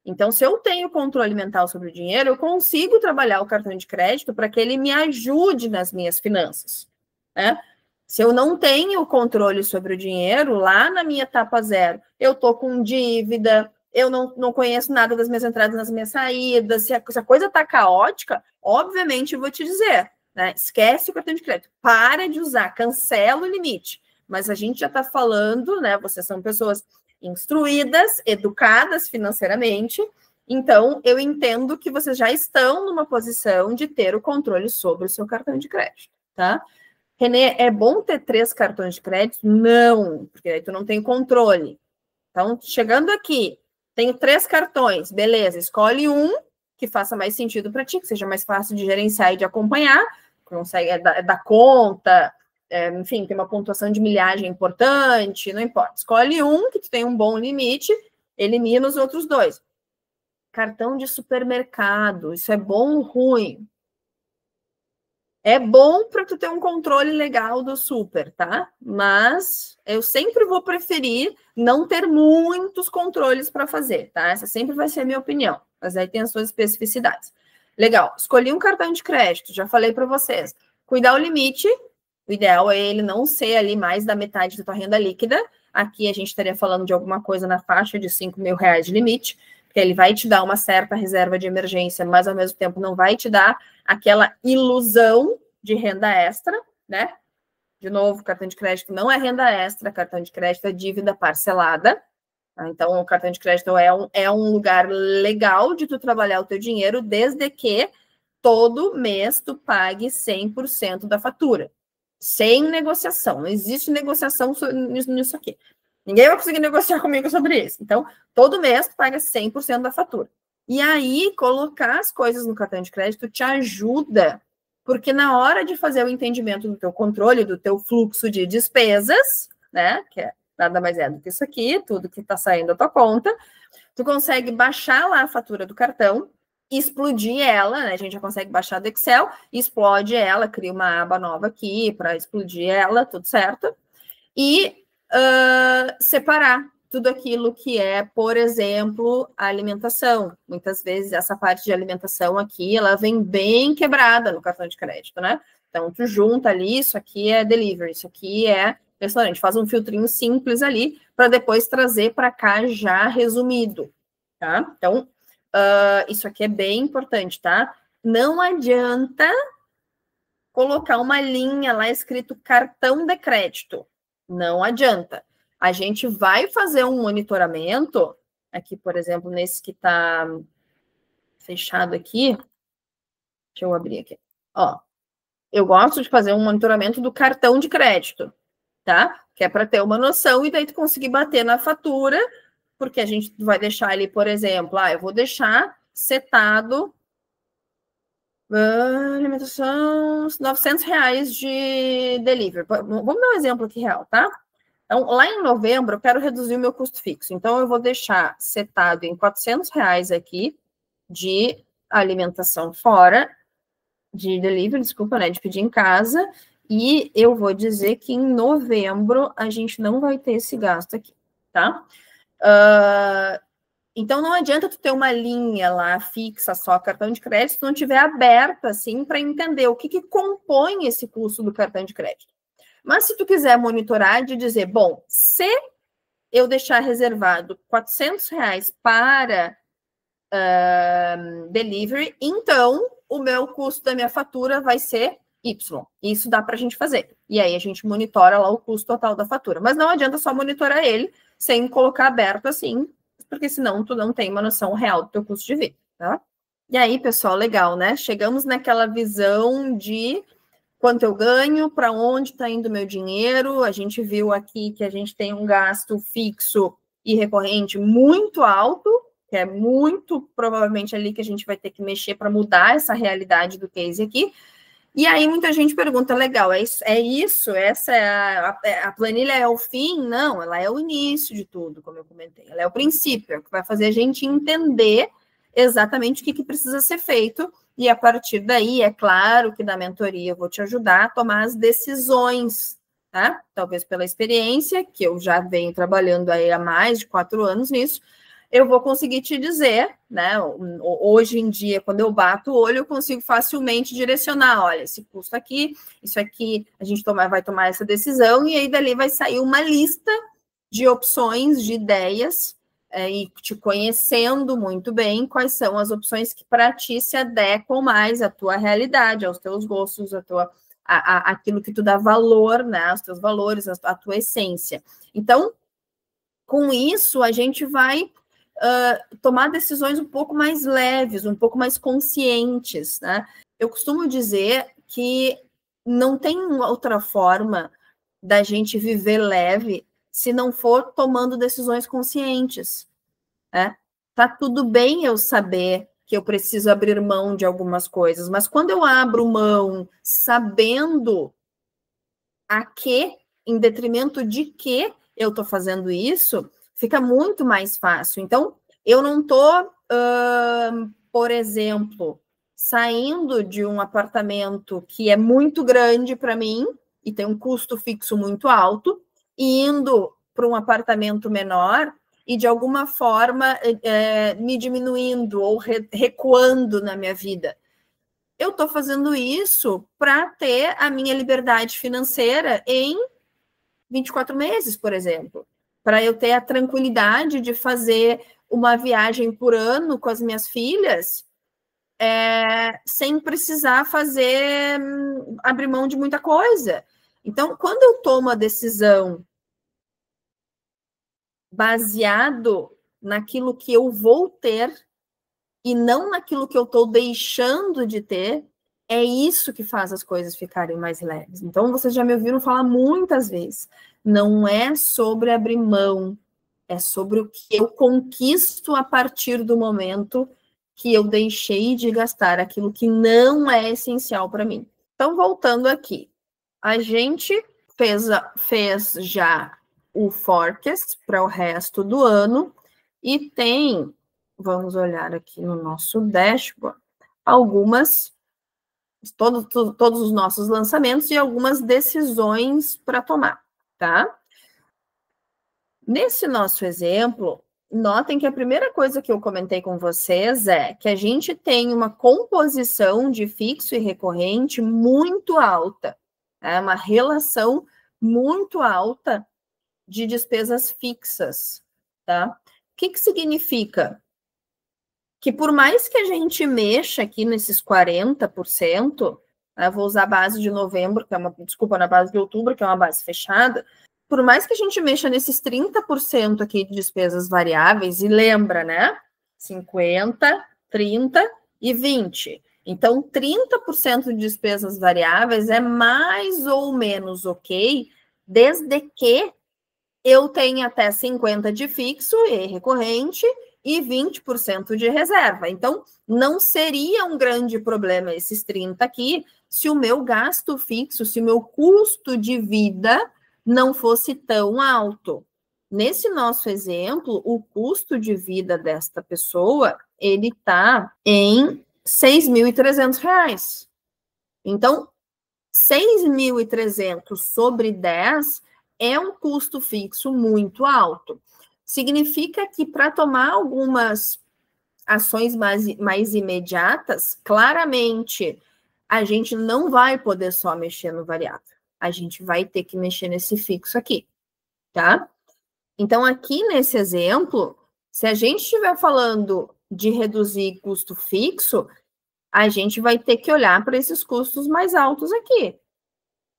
Então, se eu tenho controle mental sobre o dinheiro, eu consigo trabalhar o cartão de crédito para que ele me ajude nas minhas finanças, né? Se eu não tenho controle sobre o dinheiro, lá na minha etapa zero, eu estou com dívida, eu não conheço nada das minhas entradas, das minhas saídas, se a coisa está caótica, obviamente eu vou te dizer, né? Esquece o cartão de crédito, para de usar, cancela o limite. Mas a gente já está falando, né? Vocês são pessoas instruídas, educadas financeiramente, então eu entendo que vocês já estão numa posição de ter o controle sobre o seu cartão de crédito, tá? Renê, é bom ter 3 cartões de crédito? Não, porque aí tu não tem controle. Então, chegando aqui, tenho 3 cartões, beleza, escolhe um que faça mais sentido para ti, que seja mais fácil de gerenciar e de acompanhar, consegue dar conta, enfim, tem uma pontuação de milhagem importante, não importa. Escolhe um que tu tem um bom limite, elimina os outros 2. Cartão de supermercado, isso é bom ou ruim? É bom para tu ter um controle legal do super, tá? Mas eu sempre vou preferir não ter muitos controles para fazer, tá? Essa sempre vai ser a minha opinião, mas aí tem as suas especificidades. Legal, escolhi um cartão de crédito, já falei para vocês. Cuidar o limite, o ideal é ele não ser ali mais da metade da tua renda líquida. Aqui a gente estaria falando de alguma coisa na faixa de R$5.000 de limite, porque ele vai te dar uma certa reserva de emergência, mas ao mesmo tempo não vai te dar aquela ilusão de renda extra, né? De novo, cartão de crédito não é renda extra, cartão de crédito é dívida parcelada. Tá? Então, o cartão de crédito é um lugar legal de tu trabalhar o teu dinheiro, desde que todo mês tu pague 100% da fatura. Sem negociação. Não existe negociação nisso aqui. Ninguém vai conseguir negociar comigo sobre isso. Então, todo mês tu paga 100% da fatura. E aí, colocar as coisas no cartão de crédito te ajuda, porque na hora de fazer o entendimento do teu controle, do teu fluxo de despesas, né, que nada mais é do que isso aqui, tudo que está saindo da tua conta, tu consegue baixar lá a fatura do cartão, explodir ela, né, a gente já consegue baixar do Excel, explode ela, cria uma aba nova aqui para explodir ela, tudo certo, e separar tudo aquilo que é, por exemplo, a alimentação. Muitas vezes essa parte de alimentação aqui, ela vem bem quebrada no cartão de crédito, né? Então, tu junta ali, isso aqui é delivery, isso aqui é restaurante, faz um filtrinho simples ali, para depois trazer para cá já resumido, tá? Então, isso aqui é bem importante, tá? Não adianta colocar uma linha lá escrito cartão de crédito. Não adianta. A gente vai fazer um monitoramento, aqui, por exemplo, nesse que está fechado aqui. Deixa eu abrir aqui. Ó, eu gosto de fazer um monitoramento do cartão de crédito, tá? Que é para ter uma noção e daí tu conseguir bater na fatura, porque a gente vai deixar ali, por exemplo, eu vou deixar setado alimentação, R$900 de delivery. Vamos dar um exemplo aqui real, tá? Então, lá em novembro, eu quero reduzir o meu custo fixo. Então, eu vou deixar setado em R$400 aqui de alimentação fora, de delivery, desculpa, né? De pedir em casa. E eu vou dizer que em novembro a gente não vai ter esse gasto aqui, tá? Então, não adianta tu ter uma linha lá fixa, só cartão de crédito, se não tiver aberta, assim, para entender o que compõe esse custo do cartão de crédito. Mas se tu quiser monitorar de dizer, bom, se eu deixar reservado R$400 para delivery, então o meu custo da minha fatura vai ser Y. Isso dá para a gente fazer. E aí a gente monitora lá o custo total da fatura. Mas não adianta só monitorar ele sem colocar aberto assim, porque senão tu não tem uma noção real do teu custo de vida, tá? E aí, pessoal, legal, né? Chegamos naquela visão de quanto eu ganho, para onde está indo o meu dinheiro. A gente viu aqui que a gente tem um gasto fixo e recorrente muito alto, que é muito provavelmente ali que a gente vai ter que mexer para mudar essa realidade do case aqui. E aí muita gente pergunta, legal, é isso? Essa é a planilha é o fim? Não, ela é o início de tudo, como eu comentei. Ela é o princípio, é o que vai fazer a gente entender exatamente o que precisa ser feito. E a partir daí, é claro que na mentoria eu vou te ajudar a tomar as decisões, tá? Talvez pela experiência, que eu já venho trabalhando aí há mais de 4 anos nisso, eu vou conseguir te dizer, né? Hoje em dia, quando eu bato o olho, eu consigo facilmente direcionar, olha, esse custo aqui, isso aqui, a gente vai tomar essa decisão, e aí dali vai sair uma lista de opções, de ideias, e te conhecendo muito bem quais são as opções que para ti se adequam mais à tua realidade, aos teus gostos, aquilo que tu dá valor, né? Aos teus valores, à tua essência. Então, com isso, a gente vai tomar decisões um pouco mais leves, um pouco mais conscientes, né? Eu costumo dizer que não tem outra forma da gente viver leve se não for tomando decisões conscientes, né? Tá tudo bem eu saber que eu preciso abrir mão de algumas coisas, mas quando eu abro mão sabendo a que, em detrimento de que eu estou fazendo isso, fica muito mais fácil. Então, eu não estou, por exemplo, saindo de um apartamento que é muito grande para mim e tem um custo fixo muito alto, e indo para um apartamento menor e, de alguma forma, me diminuindo ou recuando na minha vida. Eu estou fazendo isso para ter a minha liberdade financeira em 24 meses, por exemplo, para eu ter a tranquilidade de fazer uma viagem por ano com as minhas filhas, sem precisar abrir mão de muita coisa. Então, quando eu tomo a decisão baseado naquilo que eu vou ter e não naquilo que eu estou deixando de ter, é isso que faz as coisas ficarem mais leves. Então, vocês já me ouviram falar muitas vezes, não é sobre abrir mão, é sobre o que eu conquisto a partir do momento que eu deixei de gastar aquilo que não é essencial para mim. Então, voltando aqui, a gente fez já o forecast para o resto do ano e tem, vamos olhar aqui no nosso dashboard, todos os nossos lançamentos e algumas decisões para tomar, tá? Nesse nosso exemplo, notem que a primeira coisa que eu comentei com vocês é que a gente tem uma composição de fixo e recorrente muito alta, uma relação muito alta de despesas fixas, tá? O que significa? Que por mais que a gente mexa aqui nesses 40%, Eu vou usar a base de novembro, que é na base de outubro, que é uma base fechada. Por mais que a gente mexa nesses 30% aqui de despesas variáveis, e lembra, né? 50, 30 e 20. Então, 30% de despesas variáveis é mais ou menos ok, desde que eu tenha até 50% de fixo e recorrente e 20% de reserva. Então, não seria um grande problema esses 30 aqui, se o meu gasto fixo, se o meu custo de vida não fosse tão alto. Nesse nosso exemplo, o custo de vida desta pessoa, ele está em R$ 6.300. Então, 6.300 sobre 10 é um custo fixo muito alto. Significa que para tomar algumas ações mais imediatas, claramente, a gente não vai poder só mexer no variável. A gente vai ter que mexer nesse fixo aqui, tá? Então, aqui nesse exemplo, se a gente estiver falando de reduzir custo fixo, a gente vai ter que olhar para esses custos mais altos aqui,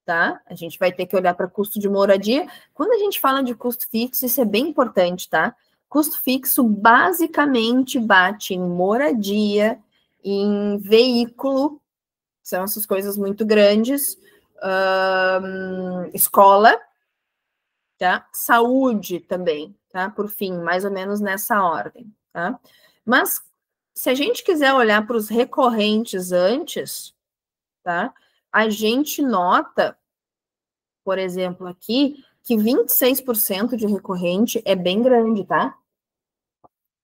tá? A gente vai ter que olhar para custo de moradia. Quando a gente fala de custo fixo, isso é bem importante, tá? Custo fixo basicamente bate em moradia, em veículo, são essas coisas muito grandes, escola, tá? Saúde também, tá? Por fim, mais ou menos nessa ordem, tá? Mas se a gente quiser olhar para os recorrentes antes, tá? A gente nota, por exemplo, aqui, que 26% de recorrente é bem grande, tá?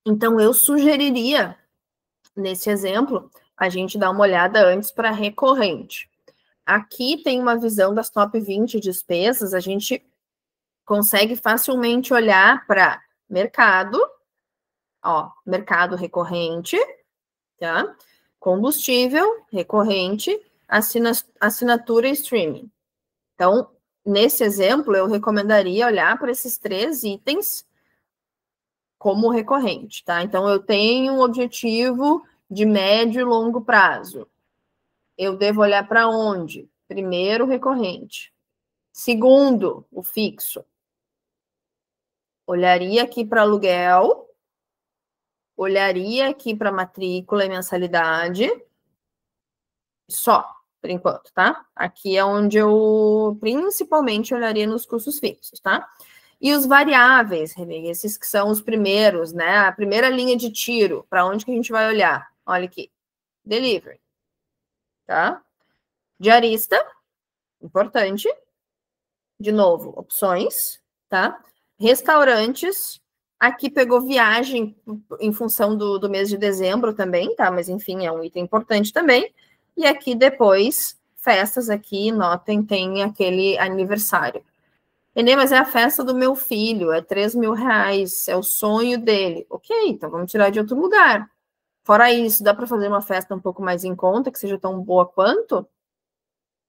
Então, eu sugeriria, nesse exemplo, a gente dar uma olhada antes para recorrente. Aqui tem uma visão das top 20 despesas, a gente consegue facilmente olhar para mercado, ó, mercado recorrente, tá? Combustível recorrente, assinatura e streaming. Então, nesse exemplo, eu recomendaria olhar para esses 3 itens como recorrente, tá? Então, eu tenho um objetivo de médio e longo prazo. Eu devo olhar para onde? Primeiro, recorrente. Segundo, o fixo. Olharia aqui para aluguel, olharia aqui para matrícula e mensalidade, só, por enquanto, tá? Aqui é onde eu principalmente olharia nos custos fixos, tá? E os variáveis, esses que são os primeiros, né? A primeira linha de tiro, para onde que a gente vai olhar? Olha aqui, delivery, tá? Diarista, importante. De novo, opções, tá? Restaurantes, aqui pegou viagem em função do mês de dezembro também, tá? Mas enfim, é um item importante também. E aqui depois, festas aqui, notem, tem aquele aniversário. Enê, mas é a festa do meu filho, é R$3.000, é o sonho dele. Ok, então vamos tirar de outro lugar. Fora isso, dá para fazer uma festa um pouco mais em conta, que seja tão boa quanto?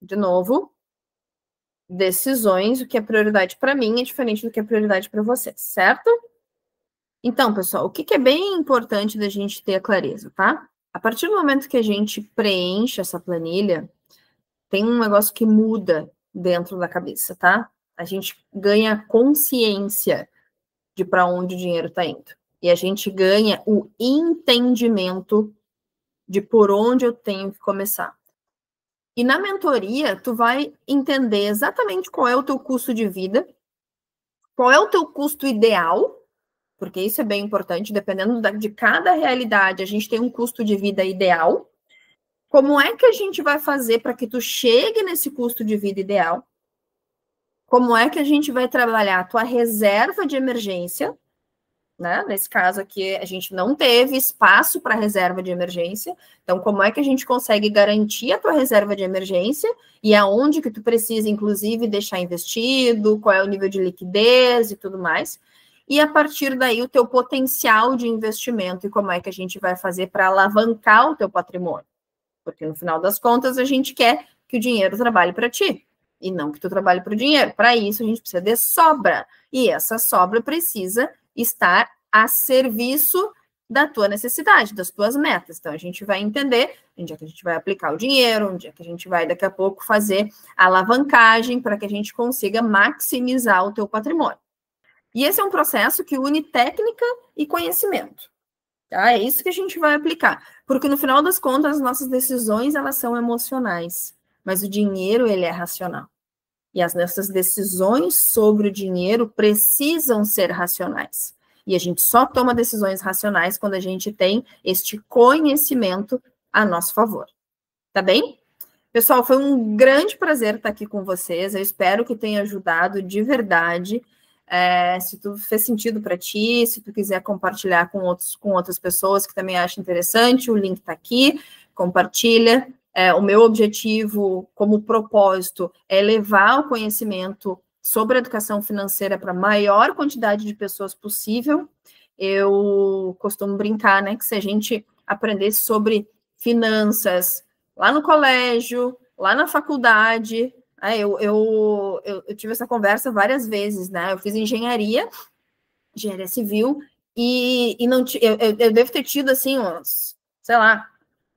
De novo, decisões, o que é prioridade para mim é diferente do que é prioridade para você, certo? Então, pessoal, o que é bem importante da gente ter a clareza, tá? A partir do momento que a gente preenche essa planilha, tem um negócio que muda dentro da cabeça, tá? A gente ganha consciência de para onde o dinheiro está indo. E a gente ganha o entendimento de por onde eu tenho que começar. E na mentoria, tu vai entender exatamente qual é o teu custo de vida, qual é o teu custo ideal, porque isso é bem importante, dependendo de cada realidade, a gente tem um custo de vida ideal. Como é que a gente vai fazer para que tu chegue nesse custo de vida ideal? Como é que a gente vai trabalhar a tua reserva de emergência, né? Nesse caso aqui, a gente não teve espaço para reserva de emergência. Então, como é que a gente consegue garantir a tua reserva de emergência e aonde que tu precisa, inclusive, deixar investido, qual é o nível de liquidez e tudo mais. E, a partir daí, o teu potencial de investimento e como é que a gente vai fazer para alavancar o teu patrimônio. Porque, no final das contas, a gente quer que o dinheiro trabalhe para ti e não que tu trabalhe para o dinheiro. Para isso, a gente precisa de sobra. E essa sobra precisa estar a serviço da tua necessidade, das tuas metas. Então, a gente vai entender onde é que a gente vai aplicar o dinheiro, onde é que a gente vai, daqui a pouco, fazer a alavancagem para que a gente consiga maximizar o teu patrimônio. E esse é um processo que une técnica e conhecimento. Tá? É isso que a gente vai aplicar. Porque, no final das contas, as nossas decisões, elas são emocionais. Mas o dinheiro, ele é racional. E as nossas decisões sobre o dinheiro precisam ser racionais. E a gente só toma decisões racionais quando a gente tem este conhecimento a nosso favor. Tá bem? Pessoal, foi um grande prazer estar aqui com vocês. Eu espero que tenha ajudado de verdade. Se tu fez sentido para ti, se tu quiser compartilhar com outras pessoas que também acham interessante, o link está aqui. Compartilha. O meu objetivo, como propósito, é levar o conhecimento sobre a educação financeira para a maior quantidade de pessoas possível. Eu costumo brincar, né, que se a gente aprendesse sobre finanças lá no colégio, lá na faculdade, eu tive essa conversa várias vezes, né? Eu fiz engenharia civil, e não eu devo ter tido, assim, sei lá,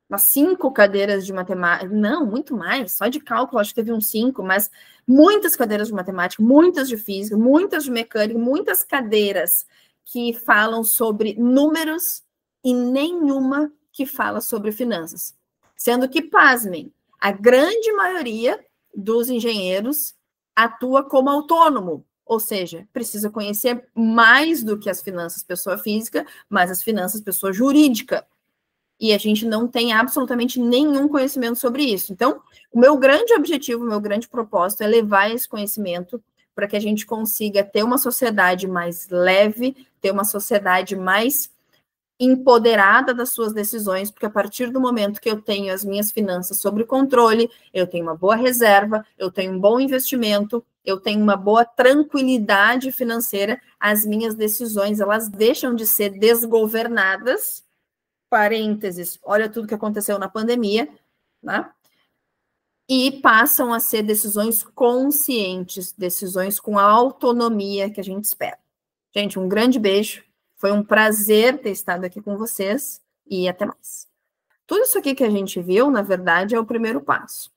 umas 5 cadeiras de matemática, não, muito mais, só de cálculo acho que teve uns 5, mas muitas cadeiras de matemática, muitas de física, muitas de mecânica, muitas cadeiras que falam sobre números e nenhuma que fala sobre finanças. Sendo que, pasmem, a grande maioria dos engenheiros atua como autônomo, ou seja, precisa conhecer mais do que as finanças pessoa física, mas as finanças pessoa jurídica. E a gente não tem absolutamente nenhum conhecimento sobre isso. Então, o meu grande objetivo, o meu grande propósito é levar esse conhecimento para que a gente consiga ter uma sociedade mais leve, ter uma sociedade mais empoderada das suas decisões, porque a partir do momento que eu tenho as minhas finanças sob controle, eu tenho uma boa reserva, eu tenho um bom investimento, eu tenho uma boa tranquilidade financeira, as minhas decisões, elas deixam de ser desgovernadas, parênteses, olha tudo que aconteceu na pandemia, né? E passam a ser decisões conscientes, decisões com a autonomia que a gente espera. Gente, um grande beijo. Foi um prazer ter estado aqui com vocês e até mais. Tudo isso aqui que a gente viu, na verdade, é o primeiro passo.